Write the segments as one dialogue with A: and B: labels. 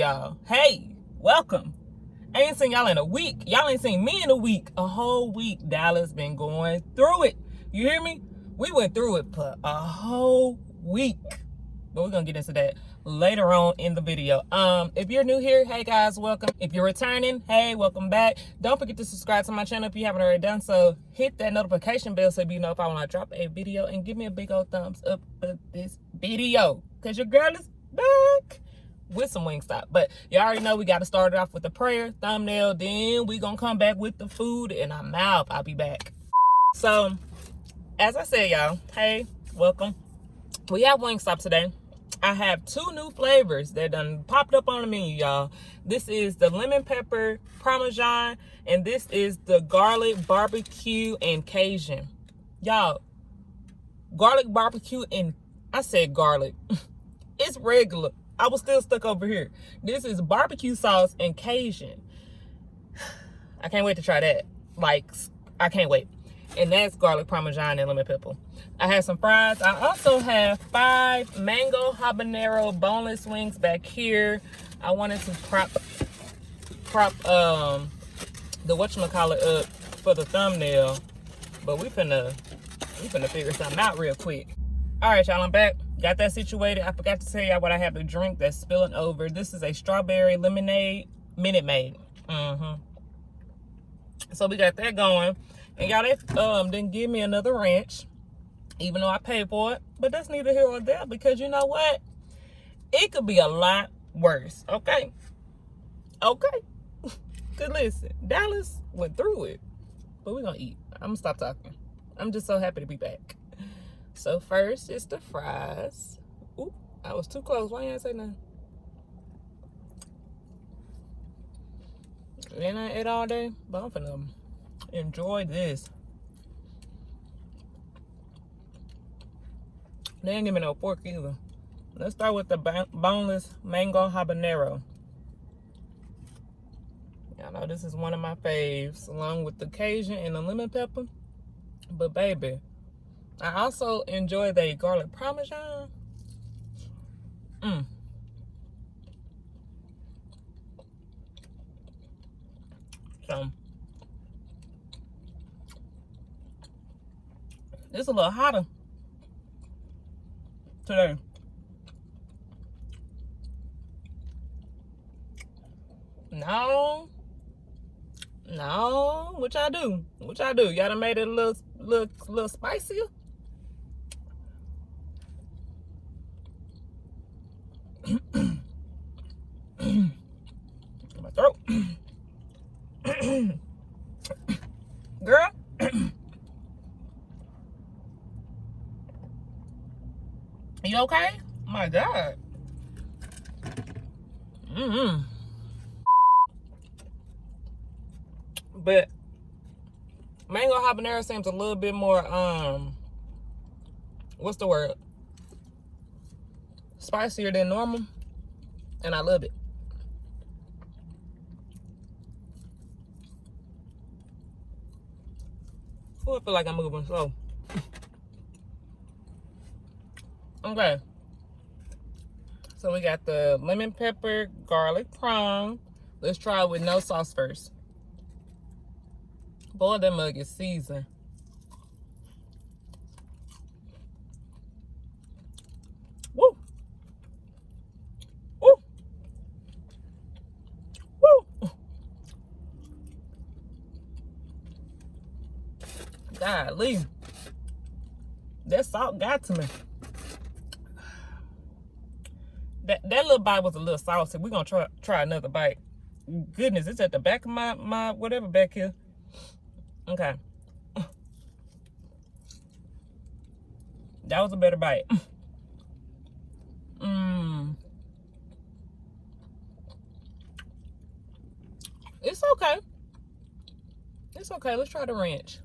A: on, y'all? Hey, welcome. I ain't seen y'all in a week. Y'all ain't seen me in a week. A whole week. Dallas been going through it. You hear me? We went through it for a whole week. But we're gonna get into that later on in the video. If you're new here, hey guys, welcome. If you're returning, hey, welcome back. Don't forget to subscribe to my channel if you haven't already done so. Hit that notification bell so you know if I want to drop a video, and give me a big old thumbs up for this video, because your girl is back with some Wingstop. But you already know we got to start it off with the prayer thumbnail, then we gonna come back with the food in our mouth. I'll be back. So as I said, y'all, hey, welcome. We have Wingstop today. I have two new flavors that done popped up on the menu, y'all. This is the lemon pepper parmesan, and this is the garlic barbecue and Cajun. Y'all, garlic barbecue and, I said garlic. It's regular. I was still stuck over here. This is barbecue sauce and Cajun. I can't wait to try that. Like, I can't wait. And that's garlic parmesan and lemon pepper. I have some fries. I also have 5 mango habanero boneless wings back here. I wanted to prop the whatchamacallit up for the thumbnail, but we finna figure something out real quick. All right, y'all, I'm back. Got that situated. I forgot to tell y'all what I have to drink that's spilling over. This is a strawberry lemonade Minute Maid. So we got that going. And y'all, they didn't give me another ranch, even though I paid for it. But that's neither here or there, because you know what? It could be a lot worse, okay? Okay? Because listen, Dallas went through it. But we're going to eat. I'm going to stop talking. I'm just so happy to be back. So first, it's the fries. Ooh, I was too close. Why didn't I say nothing? And I ate all day, but I'm finna enjoy this. They didn't give me no fork either. Let's start with the boneless mango habanero. Y'all know this is one of my faves, along with the Cajun and the lemon pepper. But baby, I also enjoy the garlic parmesan. So it's a little hotter today. No, what y'all do? What y'all do? Y'all done made it a little spicier? My throat. Girl. You okay? My God. But mango habanero seems a little bit more, what's the word? Spicier than normal. And I love it. Oh, I feel like I'm moving slow. Okay. So we got the lemon pepper garlic prawn. Let's try it with no sauce first. Boy, that mug is seasoned. Woo! Woo! Woo! Golly. That salt got to me. That little bite was a little salty. We're gonna try another bite. Goodness, it's at the back of my whatever back here. Okay. That was a better bite. It's okay. It's okay. Let's try the ranch.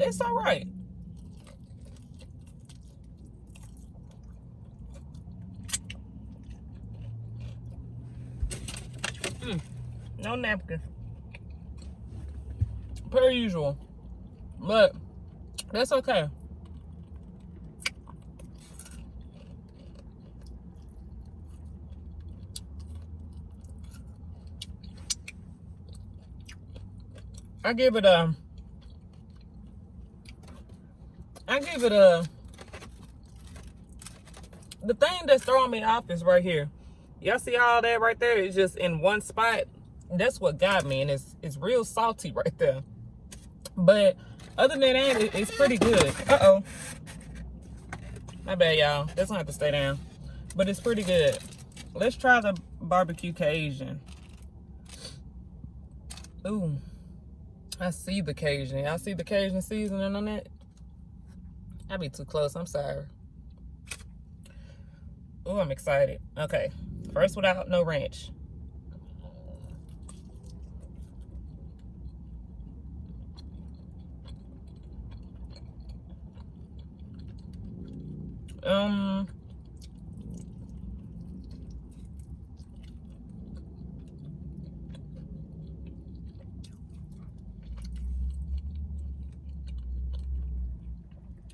A: It's all right. No napkins. per usual. But that's okay. I give it a the thing that's throwing me off is right here. Y'all see all that right there? It's just in one spot. That's what got me, and it's real salty right there. But other than that, it's pretty good. Uh-oh. My bad, y'all. That's gonna have to stay down. But it's pretty good. Let's try the barbecue Cajun. Ooh. I see the Cajun. Y'all see the Cajun seasoning on that? I'd be too close. I'm sorry. Ooh, I'm excited. Okay. First without no ranch.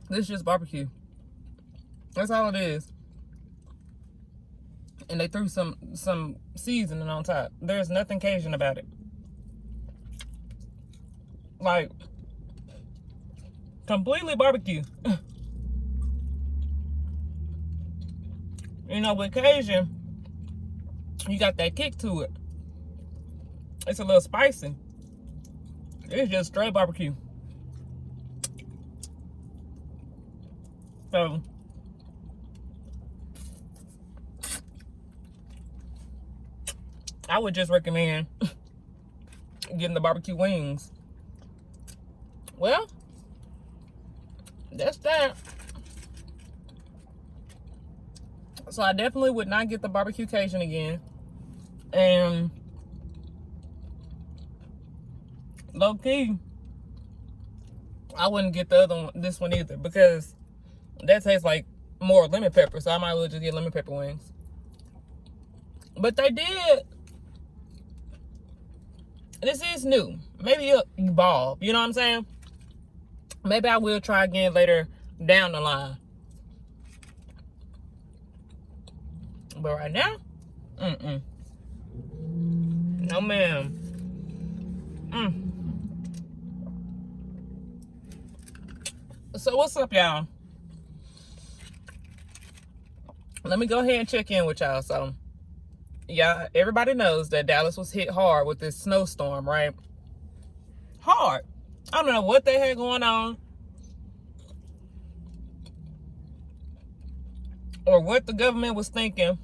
A: This is just barbecue. That's all it is. And they threw some seasoning on top. There's nothing Cajun about it. Like, completely barbecue. You know, with Cajun, you got that kick to it. It's a little spicy. It's just straight barbecue. So, I would just recommend getting the barbecue wings. Well, that's that. So I definitely would not get the barbecue Cajun again. And low key, I wouldn't get the other one, this one either, because that tastes like more lemon pepper. So I might as well just get lemon pepper wings. But they did. This is new. Maybe it'll evolve. You know what I'm saying? Maybe I will try again later down the line. But right now, no ma'am. So what's up, y'all? Let me go ahead and check in with y'all. So, yeah, everybody knows that Dallas was hit hard with this snowstorm, right? Hard. I don't know what they had going on, or what the government was thinking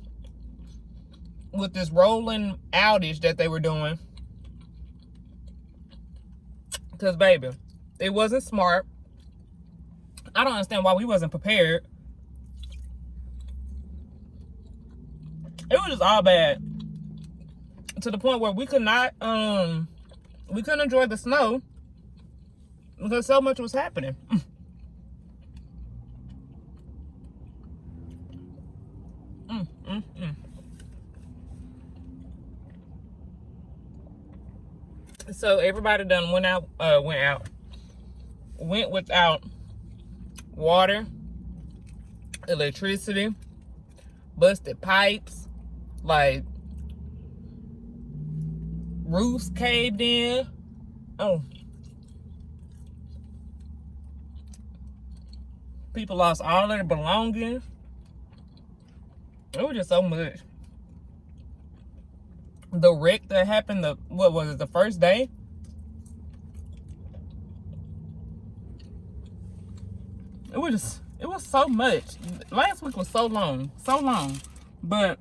A: with this rolling outage that they were doing. Because, baby, it wasn't smart. I don't understand why we wasn't prepared. It was just all bad. To the point where we could not, we couldn't enjoy the snow because so much was happening. So everybody done went without water, electricity, busted pipes, like roofs caved in. Oh, people lost all their belongings. It was just so much. The wreck that happened, what was it, the first day? It was so much. Last week was so long. But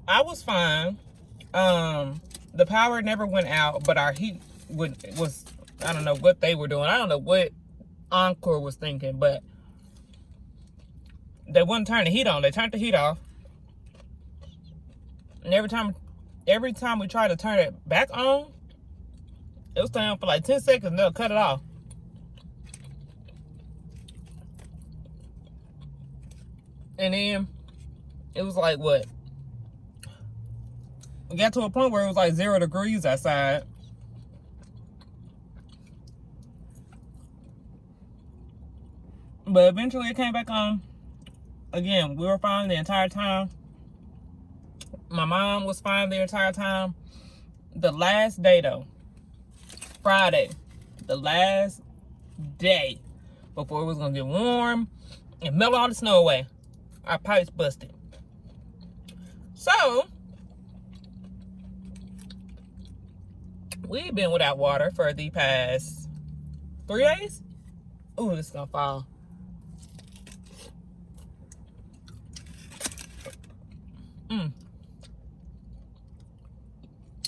A: I was fine. The power never went out, but our heat was, I don't know what they were doing. I don't know what Encore was thinking, but they wouldn't turn the heat on. They turned the heat off. And every time we tried to turn it back on, it was staying on for like 10 seconds and they'll cut it off. And then it was like, what? We got to a point where it was like 0 degrees outside. But eventually it came back on. Again, we were fine the entire time. My mom was fine the entire time. The last day though, Friday, the last day before it was gonna get warm and melt all the snow away, our pipes busted. So we've been without water for the past 3 days. Ooh, it's gonna fall.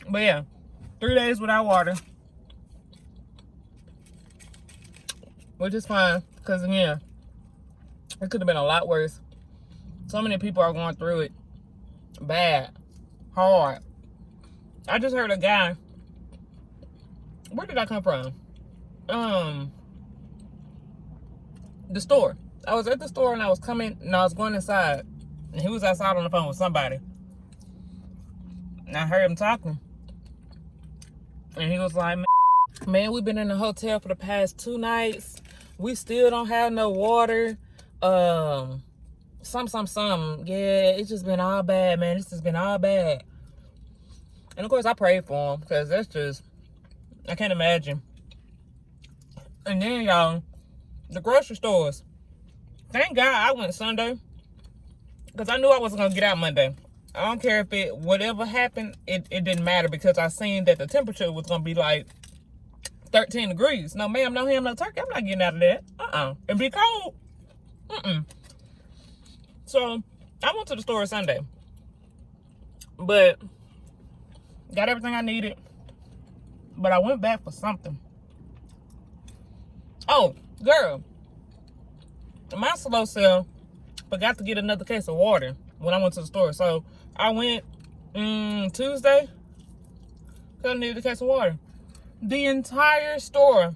A: But yeah, 3 days without water, which is fine, because again, it could have been a lot worse. So many people are going through it bad, hard. I just heard a guy, where did I come from? The store. I was at the store and I was going inside, and he was outside on the phone with somebody. And I heard him talking. And he was like, man, we've been in the hotel for the past 2 nights. We still don't have no water. Some. Yeah, it's just been all bad, man. It's just been all bad. And of course, I prayed for him, because that's just, I can't imagine. And then, y'all, the grocery stores. Thank God I went Sunday, because I knew I wasn't going to get out Monday. I don't care if whatever happened, it didn't matter, because I seen that the temperature was going to be like 13 degrees. No, ma'am, no ham, no turkey. I'm not getting out of that. It'd be cold. So, I went to the store Sunday. But, got everything I needed. But I went back for something. Oh, girl. My slow self forgot to get another case of water when I went to the store. So, I went Tuesday, because I needed a case of water. The entire store,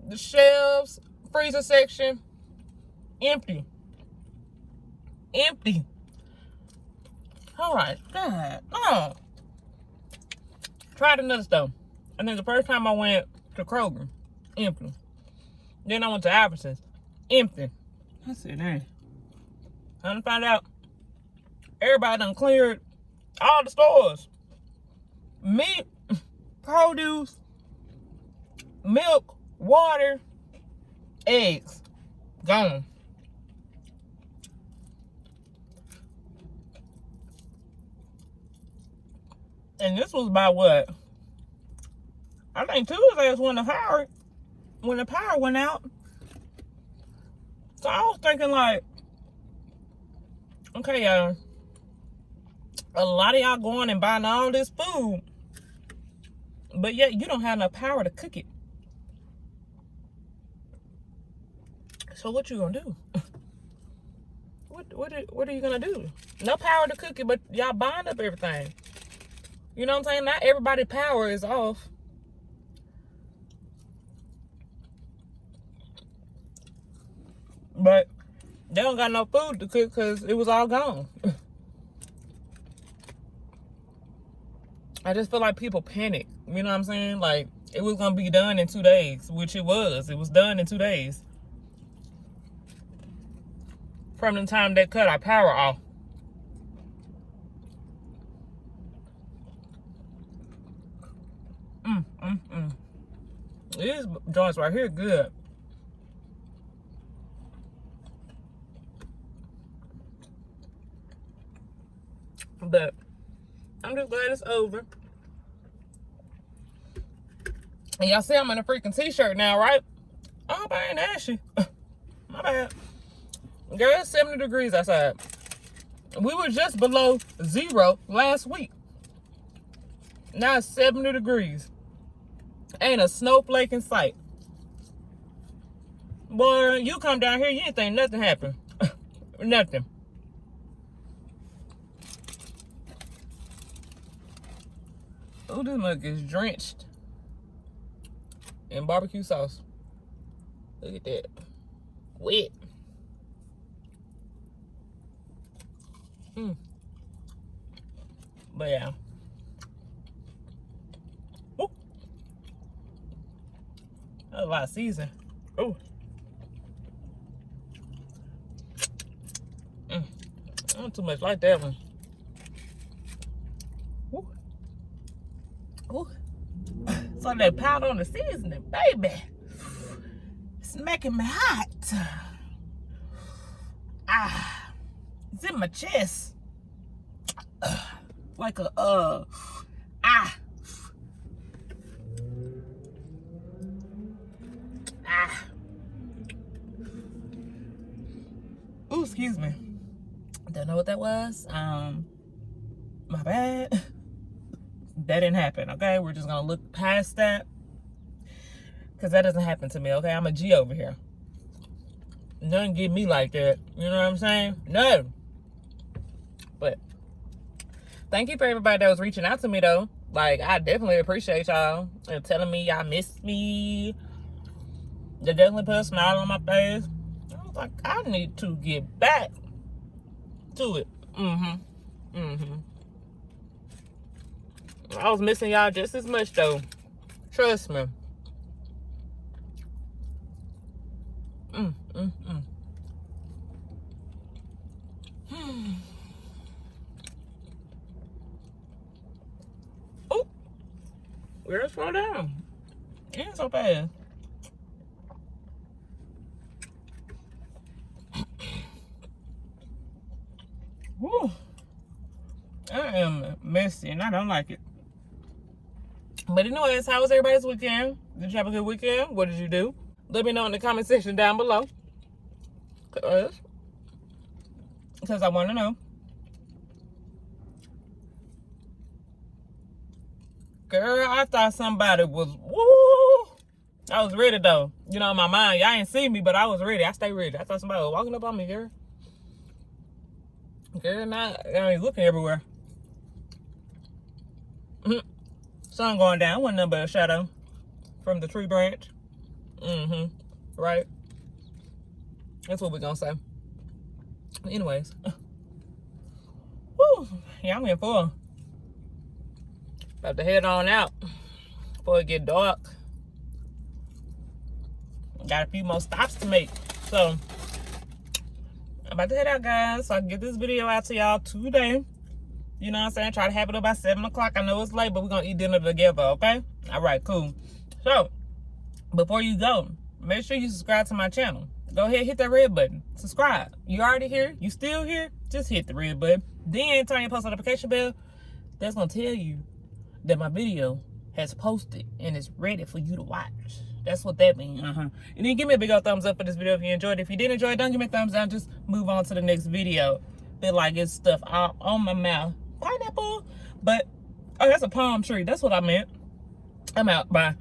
A: the shelves, freezer section, empty. Empty. All right, God. Oh. Tried another store. And then the first time I went to Kroger, empty. Then I went to Albertsons, empty. I said, dang. I done found out everybody done cleared all the stores. Meat, produce, milk, water, eggs, gone. And this was about what? I think Tuesday is when the power went out. So I was thinking like, okay, y'all, a lot of y'all going and buying all this food, but yet you don't have enough power to cook it. So what you gonna do? What are you gonna do? No power to cook it, but y'all buying up everything. You know what I'm saying? Not everybody's power is off. But they don't got no food to cook because it was all gone. I just feel like people panic. You know what I'm saying? Like, it was going to be done in 2 days, which it was. It was done in 2 days. From the time they cut our power off. These joints right here good. But I'm just glad it's over. And y'all see I'm in a freaking t-shirt now, right? I hope I ain't ashy. My bad. Girl, it's 70 degrees outside. We were just below 0 last week. Now it's 70 degrees. Ain't a snowflake in sight. Boy, you come down here, you ain't think nothing happened. Nothing. Oh, this mug is drenched in barbecue sauce. Look at that. Wet. But yeah. Ooh. That's a lot of season. Oh. Not too much like that one. Ooh. Ooh. So that powder on the seasoning, baby. It's making me hot. Ah. It's in my chest. Like a, ah. Ah. Ooh, excuse me. Don't know what that was. My bad. That didn't happen, okay? We're just gonna look past that. Because that doesn't happen to me, okay? I'm a G over here. Nothing get me like that. You know what I'm saying? No. But thank you for everybody that was reaching out to me, though. Like, I definitely appreciate y'all and telling me y'all missed me. They definitely put a smile on my face. I was like, I need to get back to it. I was missing y'all just as much, though. Trust me. Oh, we're slow down. It ain't so bad. Woo. I am messy and I don't like it. But anyways, how was everybody's weekend? Did you have a good weekend? What did you do? Let me know in the comment section down below. Because I want to know. Girl, I thought somebody was, woo! I was ready though. You know, in my mind, y'all ain't see me, but I was ready. I stay ready. I thought somebody was walking up on me, girl. Girl, I ain't looking everywhere. Sun going down. Wasn't nothing but a shadow from the tree branch. Right? That's what we're gonna say. Anyways. Woo! Yeah, I'm in full. About to head on out before it get dark. Got a few more stops to make. So, I'm about to head out, guys, so I can get this video out to y'all today. You know what I'm saying? Try to have it up by 7 o'clock. I know it's late, but we're going to eat dinner together, okay? All right, cool. So, before you go, make sure you subscribe to my channel. Go ahead, hit that red button. Subscribe. You already here? You still here? Just hit the red button. Then turn your post notification bell. That's going to tell you that my video has posted and it's ready for you to watch. That's what that means. And then give me a big old thumbs up for this video if you enjoyed it. If you did enjoy it, don't give me a thumbs down. Just move on to the next video. Feel like it's stuff all on my mouth. Pineapple. But, oh, that's a palm tree. That's what I meant. I'm out. Bye.